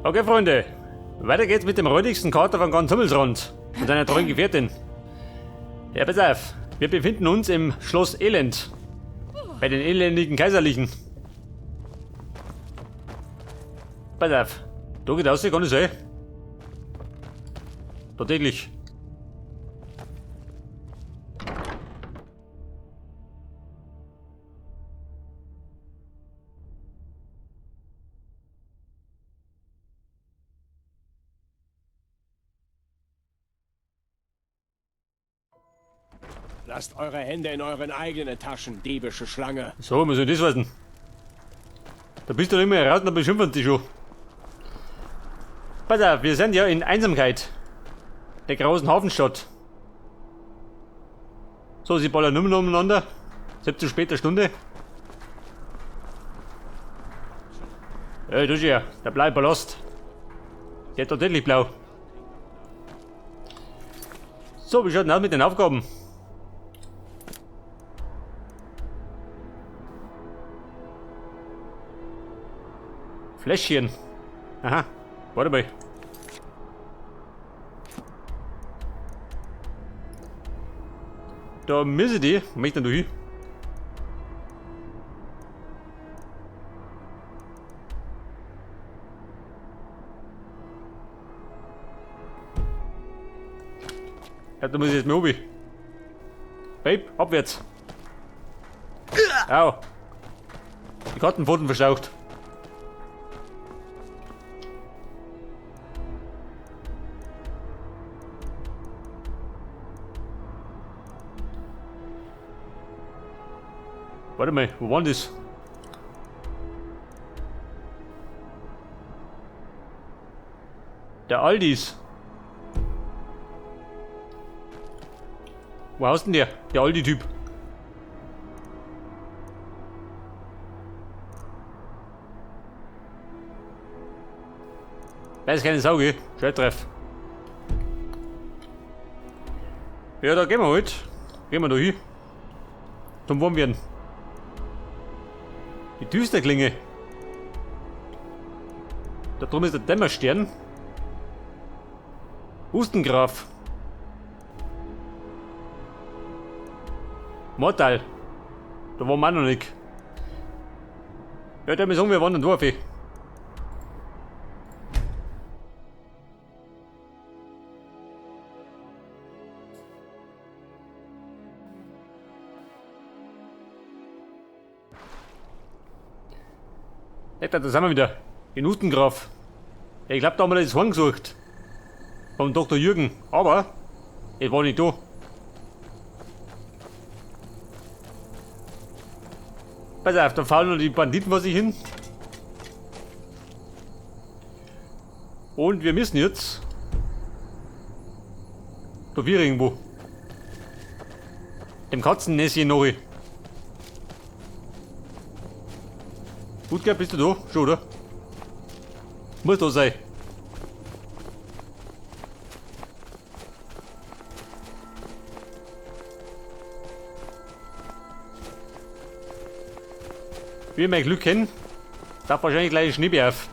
Okay, Freunde. Weiter geht's mit dem räudigsten Kater von ganz Himmelsrund und seiner treuen Gefährtin. Ja, pass auf. Wir befinden uns im Schloss Elend. Bei den elendigen Kaiserlichen. Pass auf. Da geht aus, kann ich sehen. Da täglich. Lasst eure Hände in euren eigenen Taschen, diebische Schlange. So, muss ich das wissen. Da bist du nicht mehr raus, dann beschimpfen die schon. Pass auf, wir sind ja in Einsamkeit. Der großen Hafenstadt. So, sie ballern nur umeinander. Selbst zu später Stunde. Das ist ja der blaue Palast. Der ist tatsächlich blau. So, wie schaut denn aus mit den Aufgaben? Fläschchen. Aha, warte mal. Da müssen die. Was möchte denn du hin? Ja, da muss ich jetzt mal oben. Babe, abwärts. Au. Die Kartenpfoten verstaucht. Warte mal, wo war denn das? Der Aldis. Wo haust denn der? Der Aldi-Typ. Weiß keine Sau, gell? Scheitreff. Ja, da gehen wir halt. Gehen wir da hin. Zum Warmwerden. Die Düsterklinge. Da drum ist der Dämmerstern. Hustengraf. Mortal. Da waren wir auch noch nicht. Ja, der muss sagen, wir wandern durch. Da sind wir wieder. In Hustengraf. Ich glaube, da haben wir das Horn gesucht. Vom Dr. Jürgen. Aber, es war nicht da. Pass auf, da fahren noch die Banditen vor sich hin. Und wir müssen jetzt da wir irgendwo dem Katzennäschen noch. Gutgert, bist du da? Schon, oder? Muss da sein. Wie ich mein Glück kenne, darf wahrscheinlich gleich ein Schneebär auf.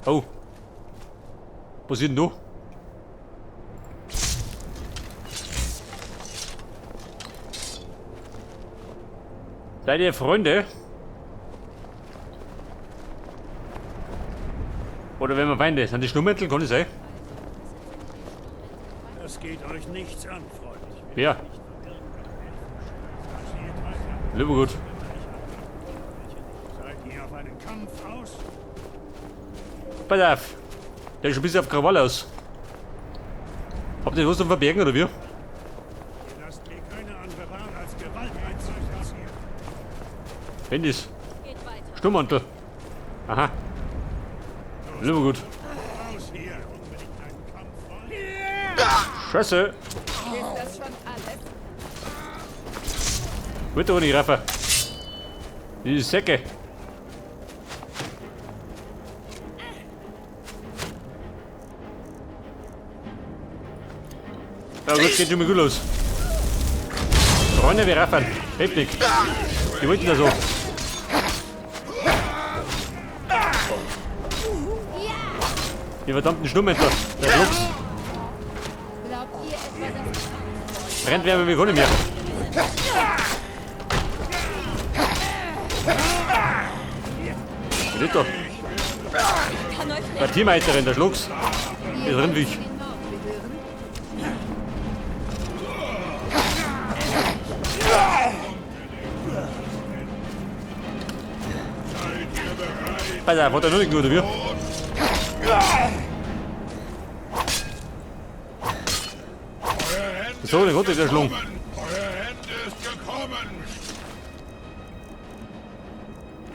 Oh. Was ist denn da? Seid ihr Freunde? Oder wenn wir Feinde? Sind die Schnurrmäntel? Kann das sein? Das geht euch nichts an, Freund. Ja. Lieber gut. Seid ihr auf einen Kampf aus? Pass auf. Der ist schon ein bisschen auf Krawall aus. Habt ihr was zum Verbergen oder wie? Ihr lasst mir keine andere Wahl als Gewalt einzusetzen. Wenn das. Sturmmantel. Aha. Lieber gut. Raus hier! Unbedingt einen Kampf wollen? Scheiße. Ist das schon alles? Gut, aber nicht, Rafa. Die Säcke. Ja gut, geht schon mal gut los. Freunde, wir raffern. Heftig. Die wollten da so. Die verdammten Sturmhändler. Der Schlucks. Glaubt ihr etwa, dass Rennt wer, wir können nicht mehr. Was ist da? kann euch Der Teamleiterin, der Schlucks. ihr drin wie ich. den Norden gehören? Pass auf, hat er nur nicht gut, oder wie? So, den hat er der Schlung. Euer Ende ist gekommen.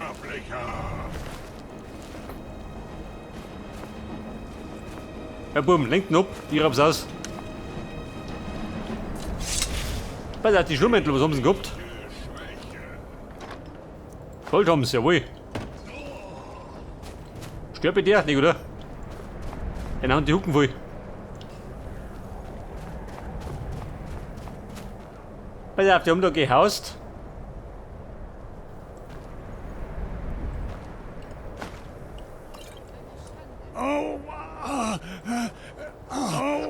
Abbrecher. Herr Buben, lenkt ihn ab, ich hab's aus. Pass auf, die Schlummäntler, was haben sie gehabt? Gold haben sie, jawohl. Stört bei dir nicht, oder? Dann haben die Hucken voll. Pass auf, die haben da gehaust.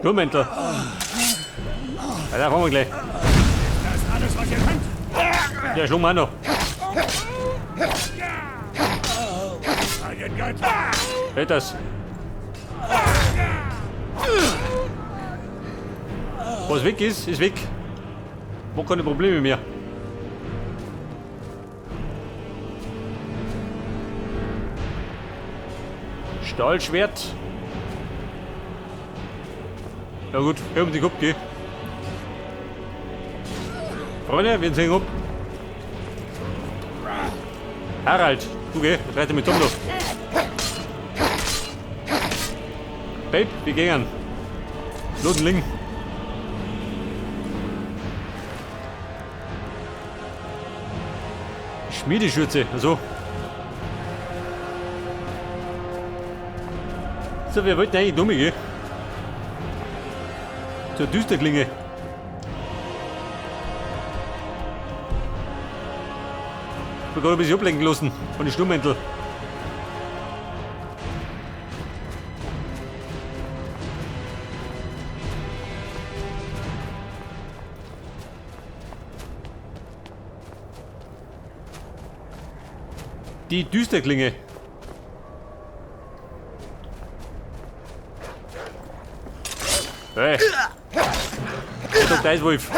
Schlummäntler. Ja, da fahren wir gleich. Das ist alles, was ihr könnt. Der Schlum auch noch. Seid Götter. Hört das? Was weg ist, ist weg. Wo keine Probleme mehr. Stahlschwert. Ja gut, wir haben die Kopf, geh. Freunde, wir sehen ab. Harald, du geh, reite mit Tondo. Babe, wir gehen. Loten Ling. Schmiedeschürze, also. So, wir wollten eigentlich dumme gehen. Zur Düsterklinge. Ich bin gerade ein bisschen ablenken lassen von den Sturmmänteln. Die Düsterklinge. Hey. Der Eiswolf.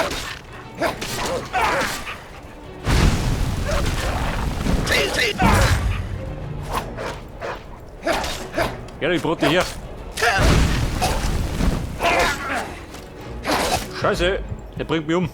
Ja, die Brote hier. Scheiße, der bringt mich um.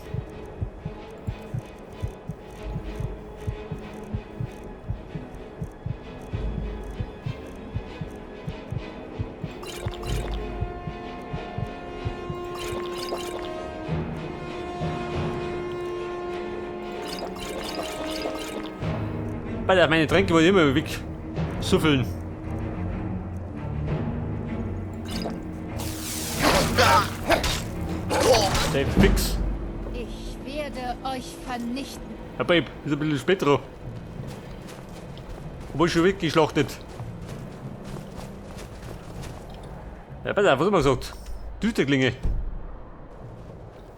Alter, meine Tränke wollen immer weg suffeln. Der Fix. Ich werde euch vernichten. Ja, Babe, ist ein bisschen spät dran. Obwohl schon weggeschlachtet. Ja, pass auf, was haben wir gesagt? Düsterklinge.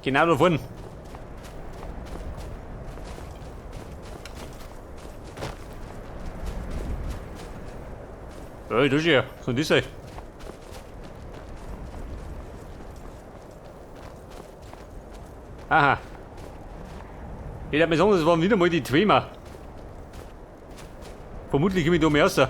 Genau da vorne. Ja, das ist ja. So ein sein. Aha. Ich darf mir sagen, das waren wieder mal die Twemer. Vermutlich komme ich da mehr raus.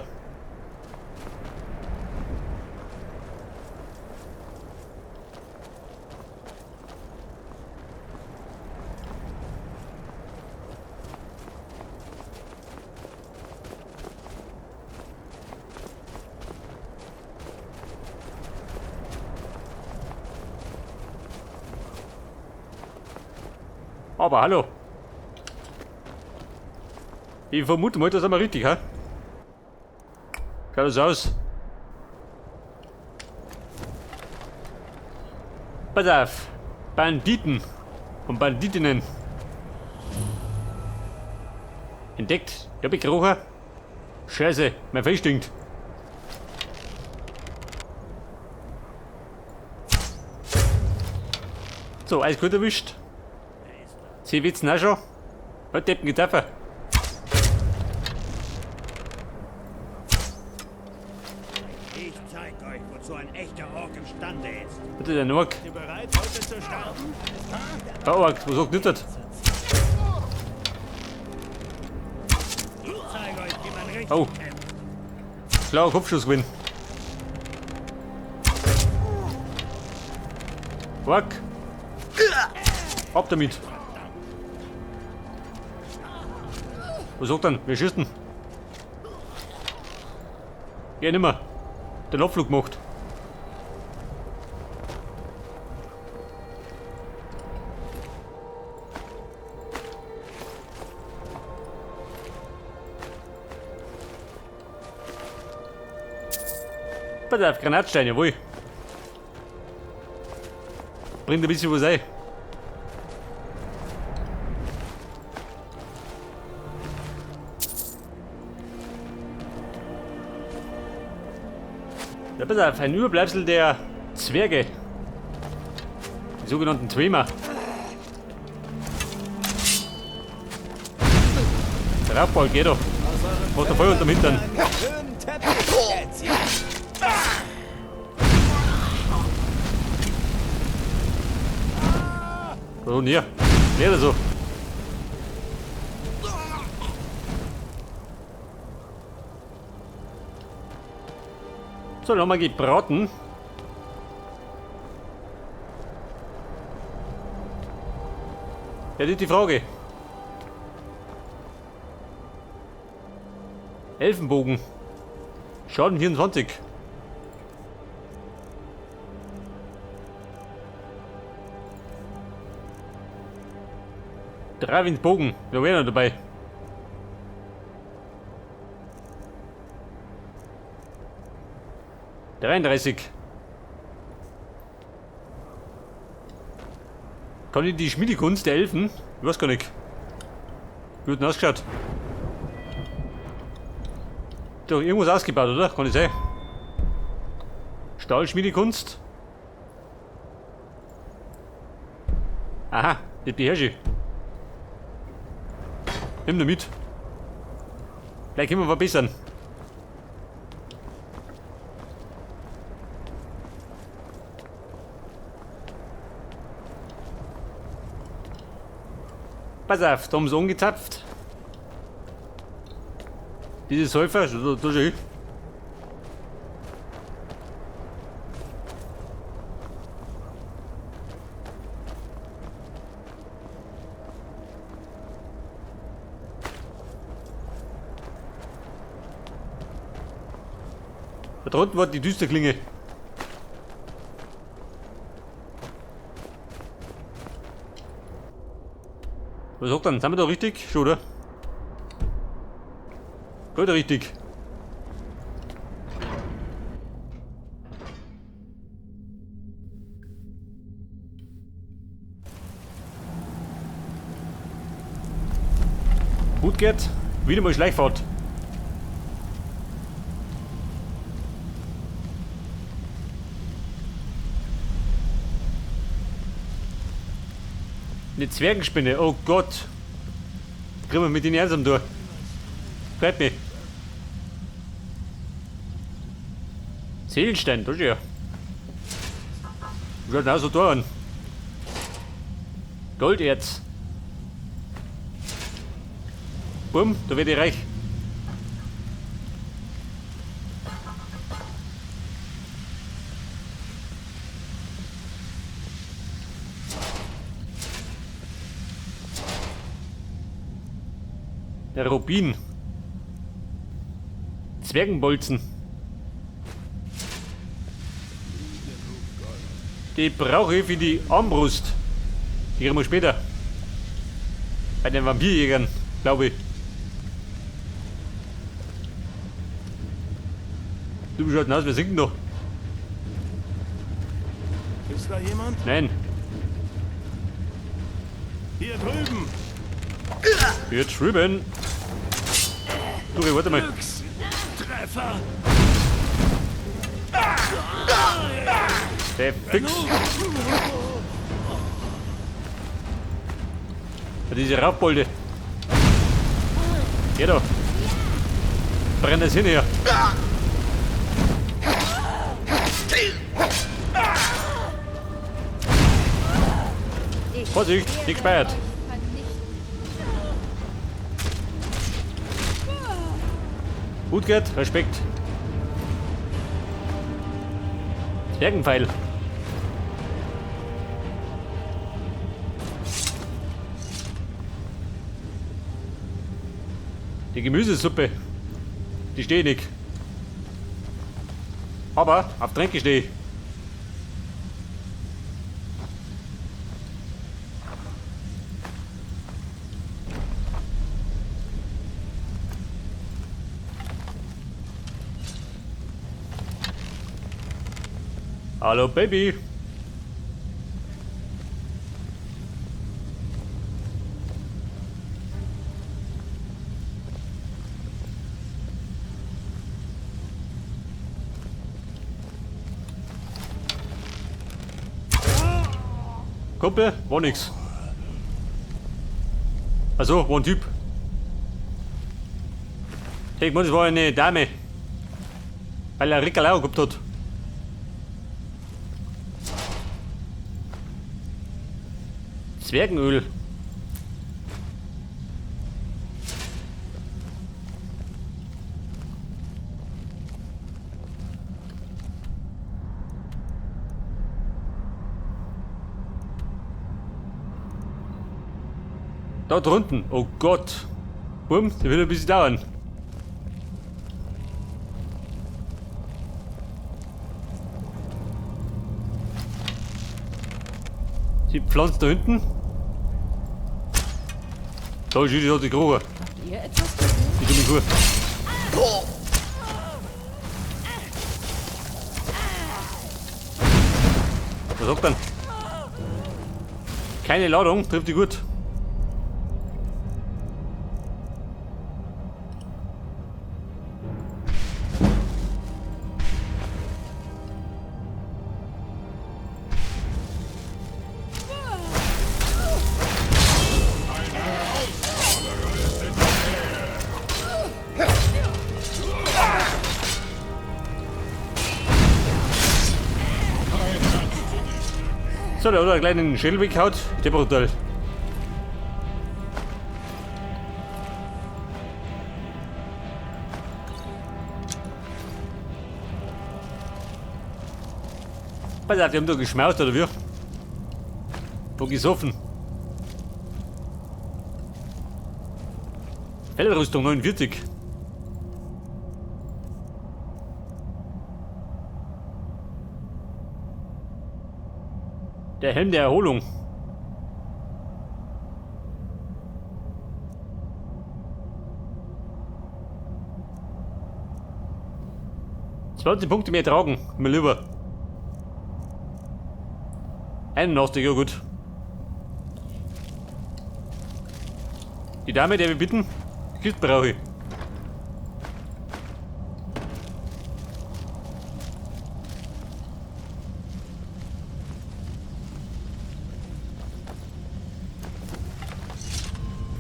Aber hallo. Ich vermute mal, das sind wir richtig, ha? Schaut das aus. Pass auf. Banditen und Banditinnen. Entdeckt. Ich hab ich gerochen. Scheiße, mein Fell stinkt. So, alles gut erwischt. Sie wird's auch schon. Hat Deppen getroffen. Ich zeig euch, wozu ein echter Ork imstande ist. Bitte der Ork. Seid ihr bereit, heute zu sterben? Der Ork, was auch nicht. Ich zeig euch, wie man richtig Oh. kämpft. Schlauer Kopfschussgewinn. Ork. Ab damit. Was sagt dann? Wir schießen. Ja, nimmer. Den Abflug macht. Pass auf, Granatstein, jawohl. Bringt ein bisschen was ein. Ja, pass auf, ein Überbleibsel der Zwerge. Die sogenannten Twemer. Der Raubball, geht doch. Macht der Feuer unterm Hintern. So, und hier. Leer so. So, nochmal gebraten. Ja, das ist die Frage. Elfenbogen. Schaden 24. Drei Windbogen. Da wäre noch dabei. $33. Kann ich die Schmiedekunst der Elfen? Ich weiß gar nicht. Gut ausgeschaut. Doch irgendwas ausgebaut, oder? Kann ich sein. Stahlschmiedekunst. Aha, das beherrsche ich. Nimm nur mit. Vielleicht können wir verbessern. Pass auf, da haben sie angezapft. Diese Säufer, da schön. Da drunten war die Düsterklinge. Was sagt dann? Sind wir da richtig? Schon, oder? Gut, richtig. Gut geht. Wieder mal Schleichfahrt. Eine Zwergenspinne, oh Gott. Kriegen wir mit den Ernst durch. Bleibt mir. Seelenstein, das ist ja. Schaut auch so da an. Golderz. Bumm, da wird ich reich. Der Rubin. Zwergenbolzen. Die brauche ich für die Armbrust. Die kriegen wir später. Bei den Vampirjägern, glaube ich. Du schaut aus, wir sinken doch. Ist da jemand? Nein. Hier drüben! Hier drüben. Du, warte mal. Treffer. Der Fix. Ja, diese Raubbolde. Geh da. Brenn das hin hier. Ich Vorsicht, werde nicht gespeiert. euch vernichten. Gut geht, Respekt. Zwergenpfeil. Die Gemüsesuppe. Die stehe nicht. Aber auf Tränke stehe ich. Hallo Baby. Kumpel, war nix. Also, war ein Typ. Ich meine, das war eine Dame. Weil er Rickerlau gehabt hat. Zwergenöl. Da drunten. Oh Gott. Bumm, das wird ein bisschen dauern. Die Pflanzen da hinten. Da ist die Kruge. Ihr etwas gesehen? Die dumme Kuh. Was sagt dann? Keine Ladung, trifft die gut. So, der hat einen kleinen Schädel weggehaut. Der brutal. Was hat die haben da geschmaust oder wie? Wo gesoffen? Fellrüstung 49. Der Helm der Erholung. ...20 Punkte mehr tragen, mir lieber. 81, ja gut. Die Dame, der wir bitten, Gift brauche ich.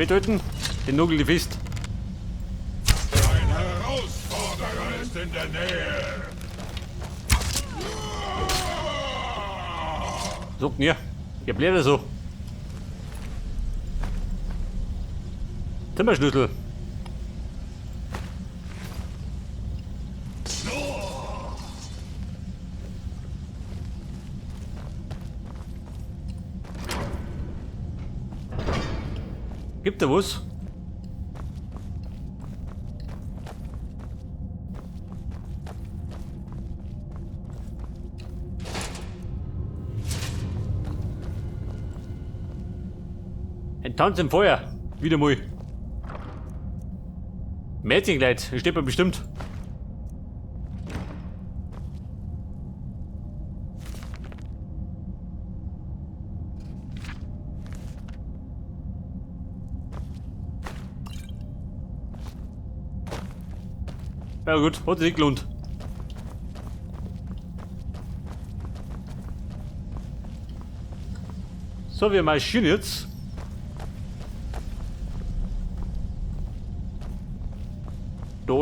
Bedeuten, den Nugel die fest. Ein Herausforderer ist in der Nähe. Sagt mir, ich bleibe so. Zimmerschlüssel. Gibt da was? Ein Tanz im Feuer. Wieder mal. Mädchenkleid, das steht mir bestimmt. Ja gut, hat sich nicht gelohnt. So, wir marschieren jetzt. Da.